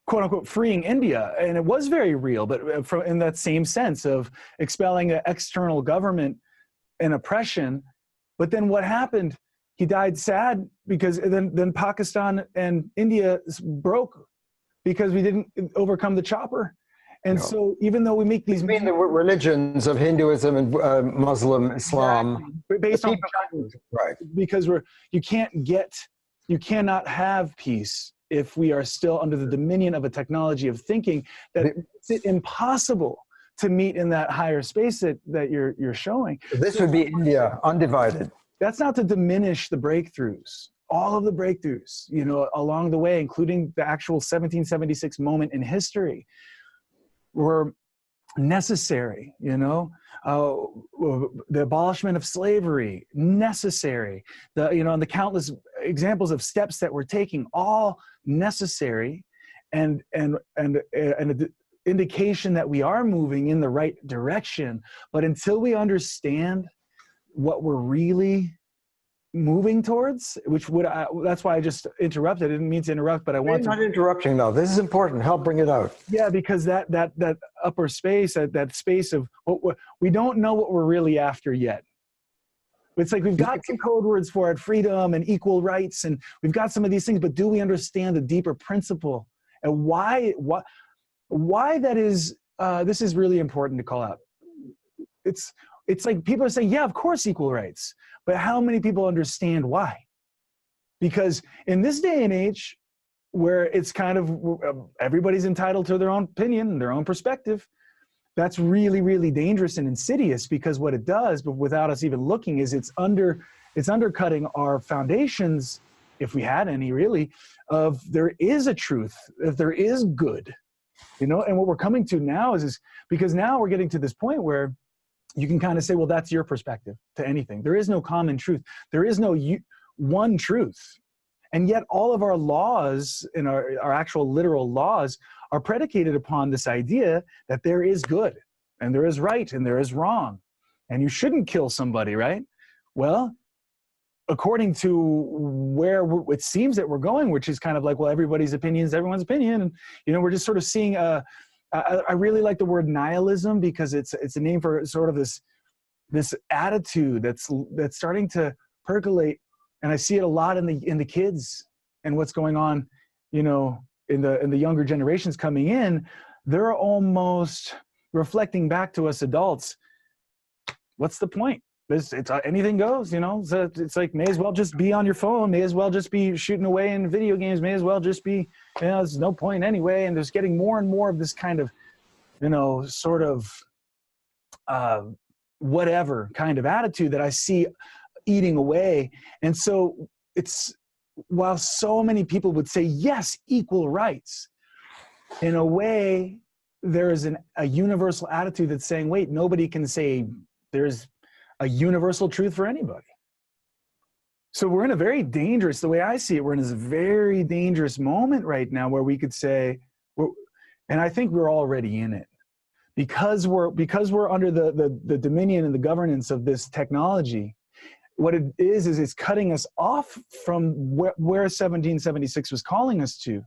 quote unquote freeing India. And it was very real, but in that same sense of expelling an external government and oppression. But then what happened? He died sad because then Pakistan and India broke because we didn't overcome the chopper. And so even though we make these... Between the religions of Hinduism and Muslim Islam. Exactly. Based on... Right. Because you cannot have peace if we are still under the dominion of a technology of thinking that makes it impossible to meet in that higher space that you're showing. This would be India, undivided. That's not to diminish the breakthroughs. All of the breakthroughs, you know, along the way, including the actual 1776 moment in history, were necessary, you know, the abolishment of slavery, necessary, and the countless examples of steps that we're taking, all necessary, and an indication that we are moving in the right direction. But until we understand what we're really moving towards, that's why I just interrupted. I didn't mean to interrupt, but I want to... Not interrupting though. This is important. Help bring it out. Yeah, because that upper space, that space of we don't know what we're really after yet. It's like we've got some code words for it, freedom and equal rights, and we've got some of these things, but do we understand the deeper principle and why that is? This is really important to call out. It's like people are saying, yeah, of course, equal rights. But how many people understand why? Because in this day and age, where it's kind of everybody's entitled to their own opinion and their own perspective, that's really, really dangerous and insidious, because what it does, but without us even looking, is it's undercutting our foundations, if we had any really, of there is a truth, if there is good, you know. And what we're coming to now is because now we're getting to this point where you can kind of say, well, that's your perspective to anything. There is no common truth. There is no one truth. And yet all of our laws and our actual literal laws are predicated upon this idea that there is good and there is right and there is wrong. And you shouldn't kill somebody, right? Well, according to where it seems that we're going, which is kind of like, well, everybody's opinion is everyone's opinion. And, you know, we're just sort of seeing I really like the word nihilism, because it's a name for sort of this attitude that's starting to percolate, and I see it a lot in the kids and what's going on, you know, in the younger generations coming in. They're almost reflecting back to us adults. What's the point? It's anything goes, you know. So it's like, may as well just be on your phone, may as well just be shooting away in video games, may as well just be, you know, there's no point anyway. And there's getting more and more of this kind of, you know, sort of whatever kind of attitude that I see eating away. And so it's, while so many people would say, yes, equal rights, in a way, there is a universal attitude that's saying, wait, nobody can say there's a universal truth for anybody. So we're in a very dangerous, the way I see it, we're in this very dangerous moment right now where we could say, and I think we're already in it, because we're under the dominion and the governance of this technology. What it is it's cutting us off from where 1776 was calling us to,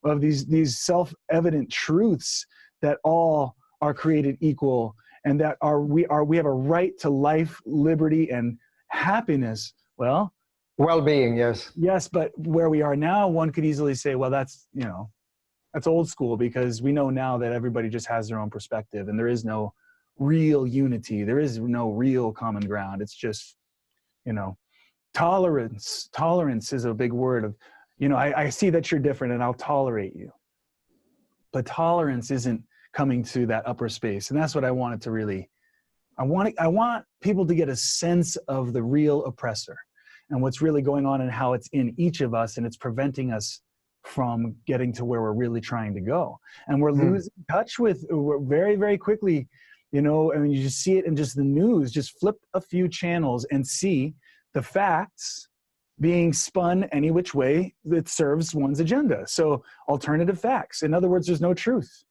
of these self-evident truths that all are created equal, and that we have a right to life, liberty, and happiness. Well-being, yes. Yes, but where we are now, one could easily say, well, that's, you know, That's old school, because we know now that everybody just has their own perspective, and there is no real unity. There is no real common ground. It's just, tolerance. Tolerance is a big word of, I see that you're different and I'll tolerate you. But tolerance isn't coming to that upper space. And that's what I wanted to really, I want people to get a sense of the real oppressor and what's really going on and how it's in each of us, and it's preventing us from getting to where we're really trying to go. And we're losing touch with, very, very quickly, you just see it in just the news. Just flip a few channels and see the facts being spun any which way that serves one's agenda. So alternative facts. In other words, there's no truth.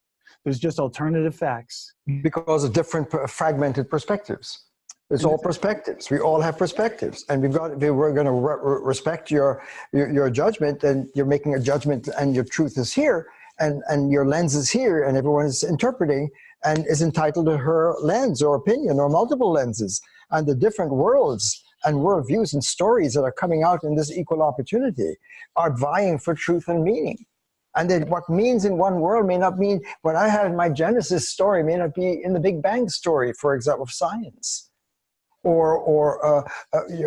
There's just alternative facts. Because of different fragmented perspectives. It's all perspectives. We all have perspectives, and we're going to respect your judgment, and you're making a judgment, and your truth is here, and your lens is here, and everyone is interpreting and is entitled to her lens or opinion or multiple lenses, and the different worlds and worldviews and stories that are coming out in this equal opportunity are vying for truth and meaning. And then what means in one world may not mean, when I had my Genesis story, may not be in the Big Bang story, for example, of science. Or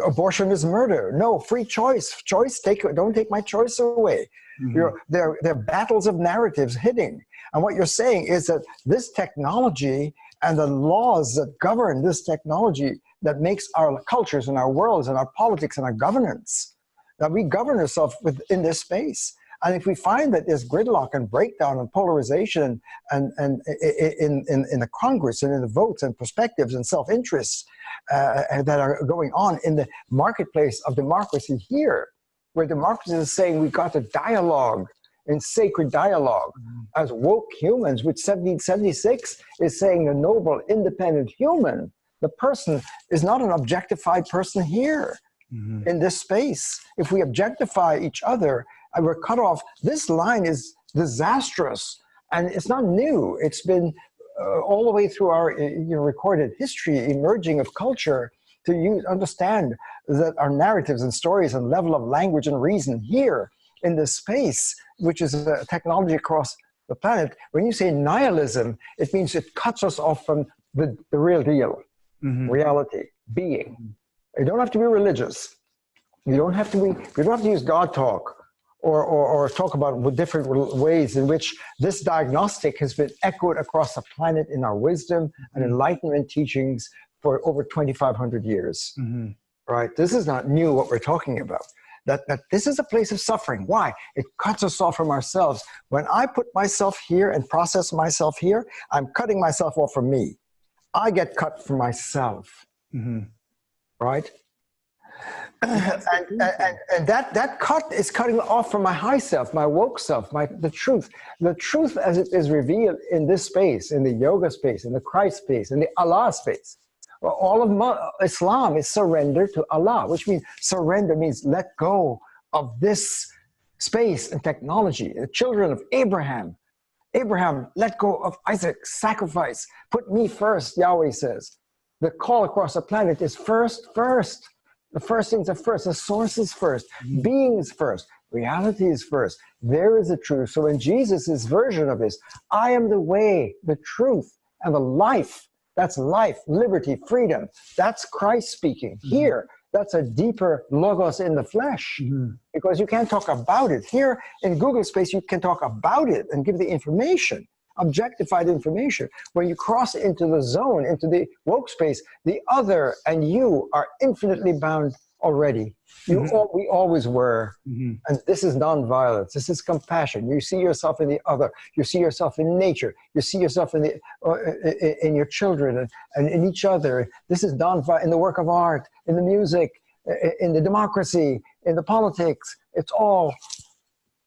abortion is murder. No, free choice. Don't take my choice away. There are battles of narratives hitting. And what you're saying is that this technology and the laws that govern this technology that makes our cultures and our worlds and our politics and our governance, that we govern ourselves within this space. And if we find that there's gridlock and breakdown and polarization and in the Congress and in the votes and perspectives and self-interests that are going on in the marketplace of democracy here, where democracy is saying we got a dialogue in sacred dialogue as woke humans, which 1776 is saying the noble, independent human, the person is not an objectified person here in this space. If we objectify each other, and we're cut off. This line is disastrous, and it's not new. It's been all the way through our recorded history, emerging of culture, to understand that our narratives and stories and level of language and reason here in this space, which is a technology across the planet. When you say nihilism, it means it cuts us off from the real deal, reality, being. You don't have to be religious. You don't have to use God talk. Or talk about different ways in which this diagnostic has been echoed across the planet in our wisdom and enlightenment teachings for over 2,500 years. Right? This is not new, what we're talking about. That this is a place of suffering. Why? It cuts us off from ourselves. When I put myself here and process myself here, I'm cutting myself off from me. I get cut from myself. Right? and that cut is cutting off from my high self, my woke self, the truth as it is revealed in this space, in the yoga space, in the Christ space, in the Allah space. All of Islam is surrender to Allah, which means surrender means let go of this space and technology. The children of Abraham, let go of Isaac, sacrifice, put me first, Yahweh says. The call across the planet is first. The first things are first. The source is first. Being is first. Reality is first. There is the truth. So in Jesus' version of this, I am the way, the truth, and the life. That's life, liberty, freedom. That's Christ speaking. Here, that's a deeper logos in the flesh. Because you can't talk about it. Here in Google space, you can talk about it and give the information. Objectified information. When you cross into the zone, into the woke space, the other and you are infinitely bound already. We always were. And this is nonviolence. This is compassion. You see yourself in the other. You see yourself in nature. You see yourself in your children and in each other. This is nonviolence in the work of art, in the music, in in the politics. It's all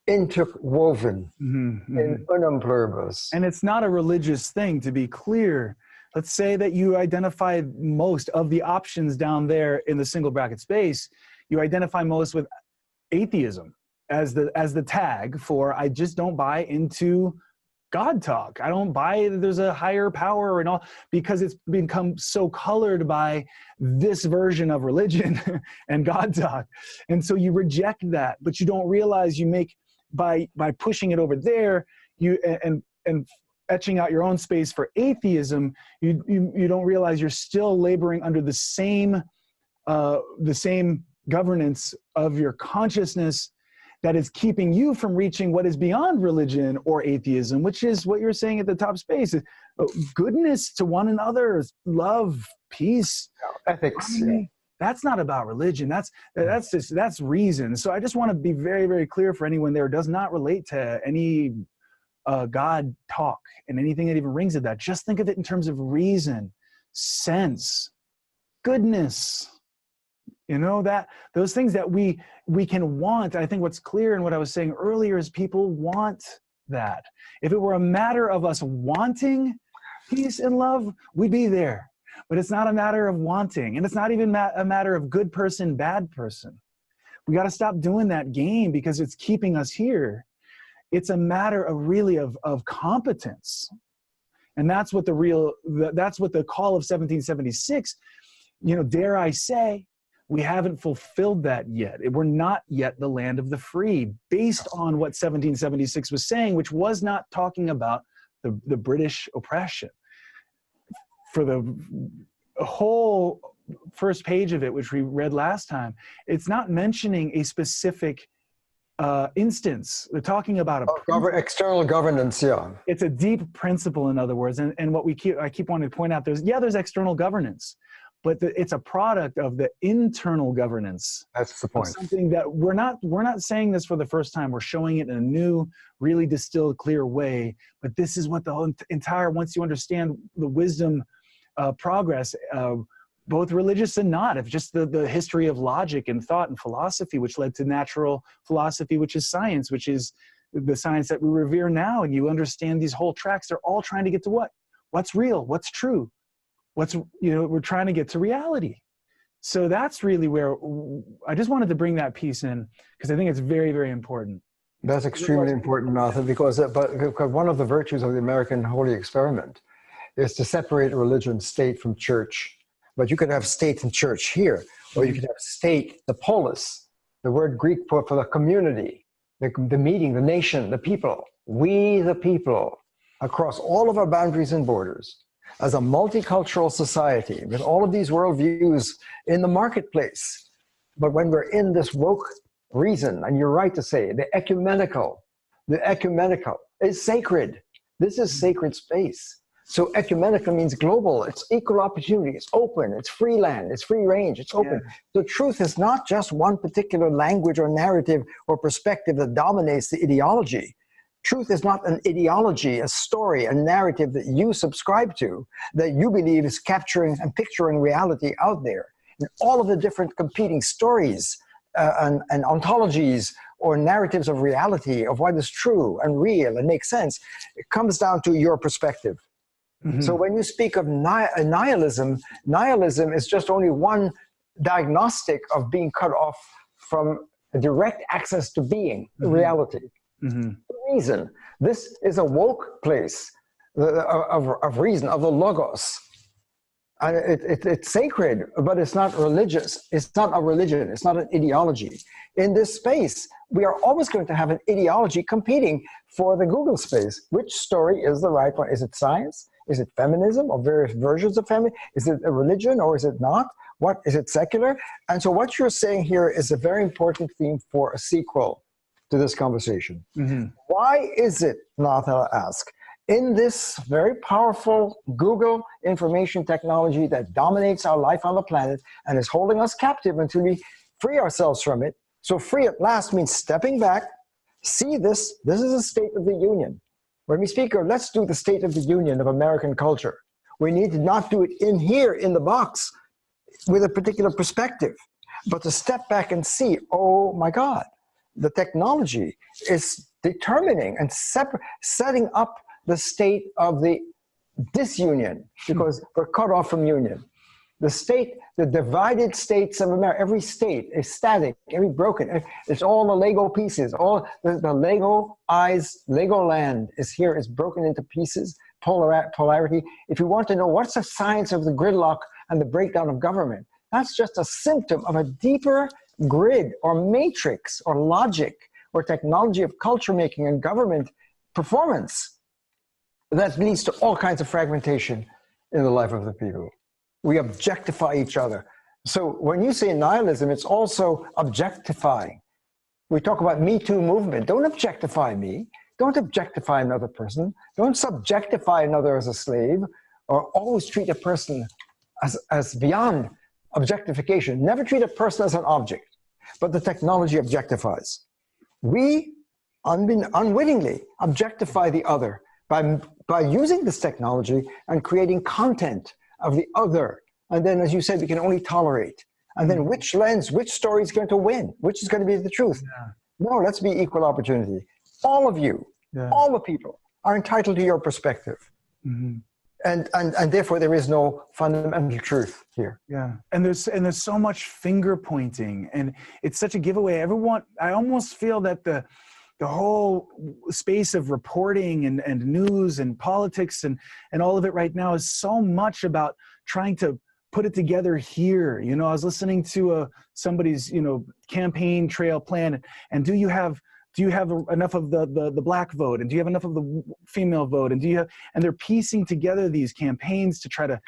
interwoven in unum pluribus. And it's not a religious thing, to be clear. Let's say that you identify most of the options down there in the single bracket space, you identify most with atheism as the tag for I just don't buy into God talk. I don't buy that there's a higher power and all, because it's become so colored by this version of religion and God talk. And so you reject that, but you don't realize you make, by pushing it over there, and etching out your own space for atheism, you don't realize you're still laboring under the same governance of your consciousness that is keeping you from reaching what is beyond religion or atheism, which is what you're saying at the top space: goodness to one another, love, peace, ethics. That's not about religion. That's reason. So I just want to be very, very clear for anyone there. It does not relate to any God talk and anything that even rings at that. Just think of it in terms of reason, sense, goodness. That those things that we can want. I think what's clear in what I was saying earlier is people want that. If it were a matter of us wanting peace and love, we'd be there. But it's not a matter of wanting, and it's not even a matter of good person, bad person. We got to stop doing that game because it's keeping us here. It's a matter of really of competence. And that's what that's what the call of 1776, dare I say, we haven't fulfilled that yet. We're not yet the land of the free, based on what 1776 was saying, which was not talking about the British oppression. For the whole first page of it, which we read last time, it's not mentioning a specific instance. They're talking about external governance. Yeah, it's a deep principle, in other words. And what I keep wanting to point out, there's external governance, but it's a product of the internal governance. That's the point. Something that we're not saying this for the first time. We're showing it in a new, really distilled, clear way. But this is what the whole entire, once you understand the wisdom progress, both religious and not, of just the history of logic and thought and philosophy, which led to natural philosophy, which is science, which is the science that we revere now. And you understand these whole tracks, they're all trying to get to what? What's real? What's true? We're trying to get to reality. So that's really where I just wanted to bring that piece in, because I think it's very, very important. That's extremely important, Nathan, because one of the virtues of the American holy experiment is to separate religion, state from church. But you could have state and church here, or you could have state, the polis, the word Greek for the community, the meeting, the nation, the people. We, the people, across all of our boundaries and borders, as a multicultural society with all of these worldviews in the marketplace. But when we're in this woke reason, and you're right to say, the ecumenical is sacred. This is sacred space. So ecumenical means global. It's equal opportunity. It's open. It's free land. It's free range. It's open. Yeah. The truth is not just one particular language or narrative or perspective that dominates the ideology. Truth is not an ideology, a story, a narrative that you subscribe to, that you believe is capturing and picturing reality out there. And all of the different competing stories and ontologies or narratives of reality, of what is true and real and makes sense, it comes down to your perspective. Mm-hmm. So when you speak of nihilism, nihilism is just only one diagnostic of being cut off from a direct access to being, reality. Mm-hmm. Reason. This is a woke place of reason, of the logos. And it's sacred, but it's not religious. It's not a religion. It's not an ideology. In this space, we are always going to have an ideology competing for the Google space. Which story is the right one? Is it science? Is it feminism or various versions of feminism? Is it a religion or is it not? What is it secular? And so what you're saying here is a very important theme for a sequel to this conversation. Mm-hmm. Why is it, Nathan will ask, in this very powerful Google information technology that dominates our life on the planet and is holding us captive until we free ourselves from it? So free at last means stepping back, see this is a state of the union. When we speak of let's do the state of the union of American culture, we need to not do it in here in the box with a particular perspective, but to step back and see, oh my God, the technology is determining and setting up the state of the disunion, because we're cut off from union. The state, the divided states of America, every state is static, every broken. It's all the Lego pieces, all the Lego eyes, Lego land is here, is broken into pieces, polarity. If you want to know what's the science of the gridlock and the breakdown of government, that's just a symptom of a deeper grid or matrix or logic or technology of culture making and government performance that leads to all kinds of fragmentation in the life of the people. We objectify each other. So when you say nihilism, it's also objectifying. We talk about Me Too movement. Don't objectify me. Don't objectify another person. Don't subjectify another as a slave, or always treat a person as beyond objectification. Never treat a person as an object, but the technology objectifies. We unwittingly objectify the other by using this technology and creating content of the other. And then, as you said, we can only tolerate. And then which lens, which story is going to win? Which is going to be the truth? Yeah. No, let's be equal opportunity. All of you, all the people are entitled to your perspective. Mm-hmm. And therefore there is no fundamental truth here. Yeah. And there's so much finger pointing, and it's such a giveaway. I almost feel that the whole space of reporting and news and politics and all of it right now is so much about trying to put it together here. You know, I was listening to somebody's, campaign trail plan, and do you have enough of the black vote, and do you have enough of the female vote, and and they're piecing together these campaigns to try to,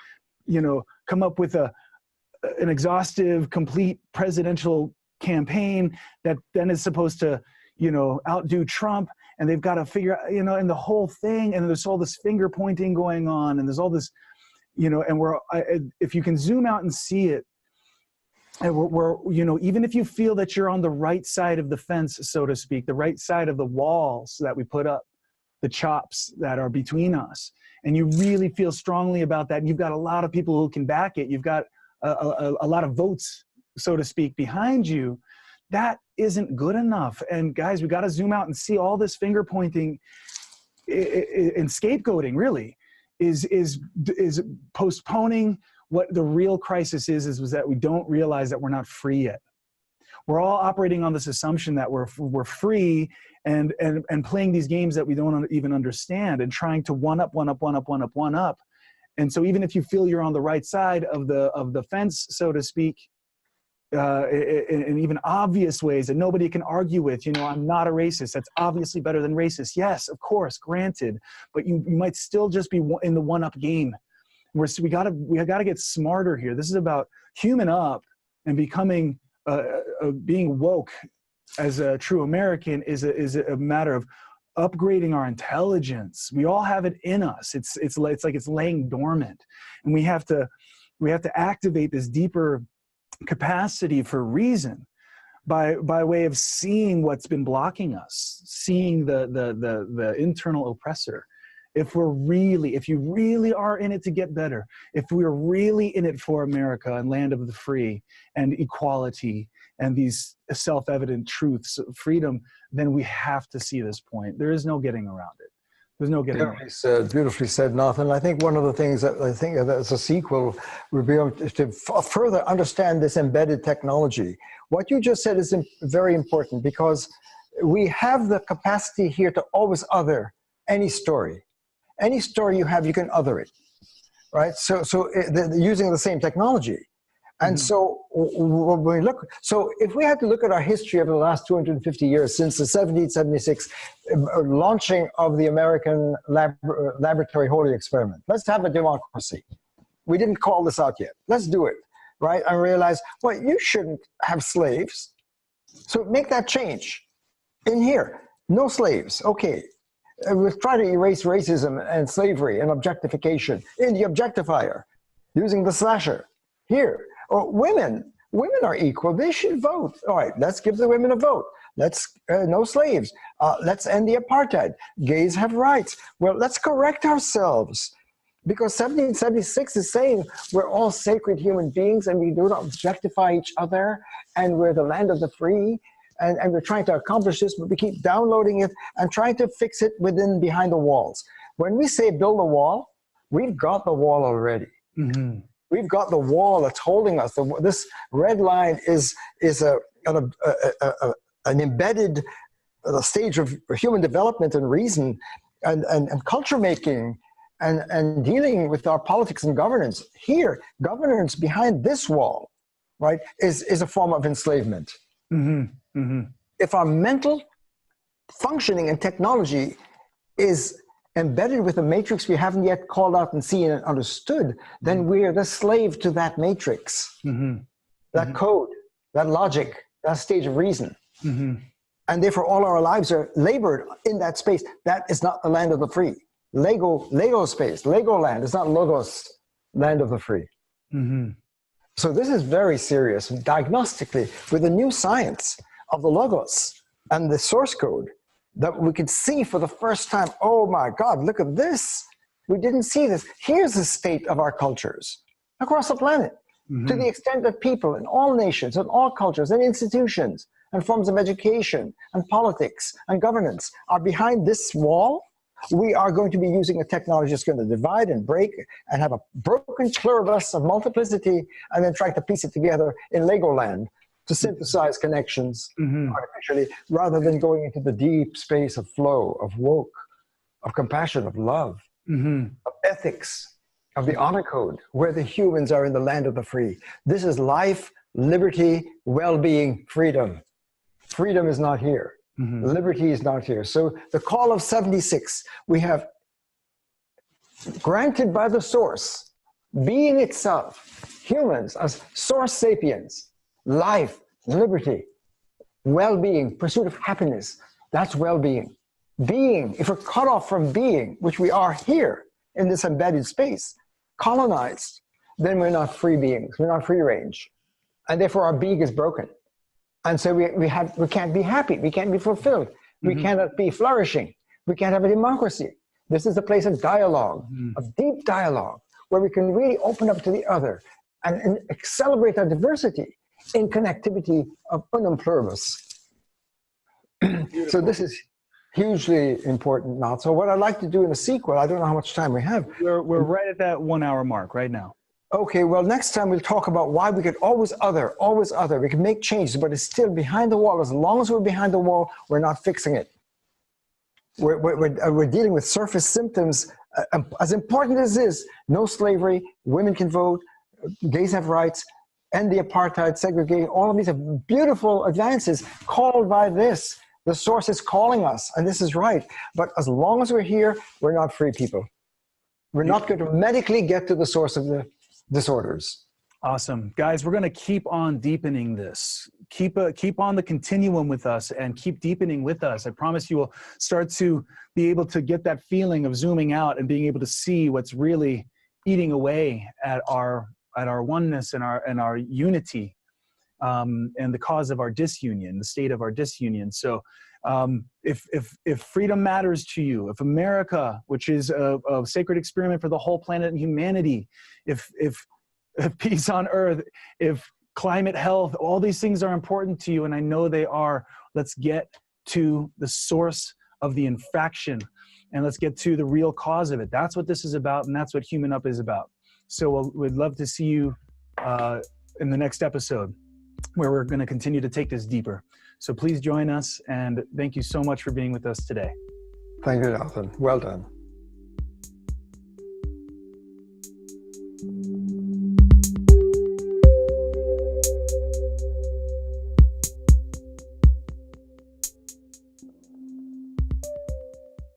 come up with an exhaustive, complete presidential campaign that then is supposed to, outdo Trump, and they've got to figure out, and the whole thing, and there's all this finger pointing going on, and there's all this, and if you can zoom out and see it, and we're even if you feel that you're on the right side of the fence, so to speak, the right side of the walls that we put up, the chops that are between us, and you really feel strongly about that, and you've got a lot of people who can back it, you've got a lot of votes, so to speak, behind you, that isn't good enough. And guys, we got to zoom out and see all this finger pointing and scapegoating really is postponing what the real crisis is that we don't realize that we're not free yet. We're all operating on this assumption that we're free and playing these games that we don't even understand, and trying to one up. And so even if you feel you're on the right side of the fence, so to speak, in even obvious ways that nobody can argue with, I'm not a racist, that's obviously better than racist. Yes, of course, granted, but you might still just be in the one-up game. We gotta get smarter here. This is about human up, and becoming being woke as a true American is a matter of upgrading our intelligence. We all have it in us. It's like it's laying dormant, and we have to activate this deeper capacity for reason by way of seeing what's been blocking us, seeing the internal oppressor. If you really are in it to get better, if we're really in it for America and land of the free and equality and these self-evident truths of freedom, then we have to see this point. There is no getting around it. There's no getting around it. Beautifully said, Nathan. I think one of the things that I think as a sequel would be able to further understand this embedded technology. What you just said is very important, because we have the capacity here to always other any story. Any story you have, you can other it, right? So using the same technology. And so when we look, so if we had to look at our history over the last 250 years, since the 1776 launching of the American laboratory holy experiment, let's have a democracy. We didn't call this out yet. Let's do it, right? And realize, well, you shouldn't have slaves. So make that change in here. No slaves, okay. We'll try to erase racism and slavery and objectification in the objectifier, using the slasher. Here, women are equal. They should vote. All right, let's give the women a vote. Let's no slaves. Let's end the apartheid. Gays have rights. Well, let's correct ourselves, because 1776 is saying we're all sacred human beings and we do not objectify each other, and we're the land of the free. And we're trying to accomplish this, but we keep downloading it and trying to fix it behind the walls. When we say build a wall, we've got the wall already. Mm-hmm. We've got the wall that's holding us. This red line is an embedded stage of human development and reason and culture making and dealing with our politics and governance. Here, governance behind this wall, right, is a form of enslavement. Mm-hmm. Mm-hmm. If our mental functioning and technology is embedded with a matrix we haven't yet called out and seen and understood, then we're the slave to that matrix, that code, that logic, that stage of reason. And therefore all our lives are labored in that space. That is not the land of the free. Lego space, Lego land is not Logos, land of the free. So this is very serious. Diagnostically, with the new science of the Logos and the source code, that we could see for the first time, oh my God, look at this. We didn't see this. Here's the state of our cultures across the planet, to the extent that people in all nations and all cultures and institutions and forms of education and politics and governance are behind this wall. We are going to be using a technology that's going to divide and break and have a broken pluribus of multiplicity, and then try to piece it together in Legoland to synthesize connections artificially, rather than going into the deep space of flow, of woke, of compassion, of love, of ethics, of the honor code, where the humans are in the land of the free. This is life, liberty, well-being, freedom. Freedom is not here. Liberty is not here. So the call of 76, we have granted by the source, being itself, humans as source sapiens, life, liberty, well-being, pursuit of happiness, that's well-being. Being, if we're cut off from being, which we are here in this embedded space, colonized, then we're not free beings, we're not free range. And therefore our being is broken. And so we can't be happy, we can't be fulfilled, we cannot be flourishing, we can't have a democracy. This is a place of dialogue, of deep dialogue, where we can really open up to the other and accelerate our diversity in connectivity of unum pluribus. So this is hugely important now. So what I'd like to do in the sequel, I don't know how much time we have. We're right at that 1 hour mark right now. Okay, well, next time we'll talk about why we could always other. We can make changes, but it's still behind the wall. As long as we're behind the wall, we're not fixing it. We're dealing with surface symptoms. As important as this, no slavery, women can vote, gays have rights, end the apartheid, segregation, all of these are beautiful advances called by this. The source is calling us, and this is right. But as long as we're here, we're not free people. We're not going to medically get to the source of the disorders. Awesome. Guys, we're going to keep on deepening this. Keep on the continuum with us and keep deepening with us. I promise you will start to be able to get that feeling of zooming out and being able to see what's really eating away at our oneness and our unity, and the cause of our disunion, the state of our disunion. So if freedom matters to you, if America, which is a sacred experiment for the whole planet and humanity, if peace on earth, if climate health, all these things are important to you, and I know they are, let's get to the source of the infraction and let's get to the real cause of it. That's what this is about, and that's what Human Up is about. So we'd love to see you in the next episode, where we're going to continue to take this deeper. So please join us, and thank you so much for being with us today. Thank you, Jonathan. Well done.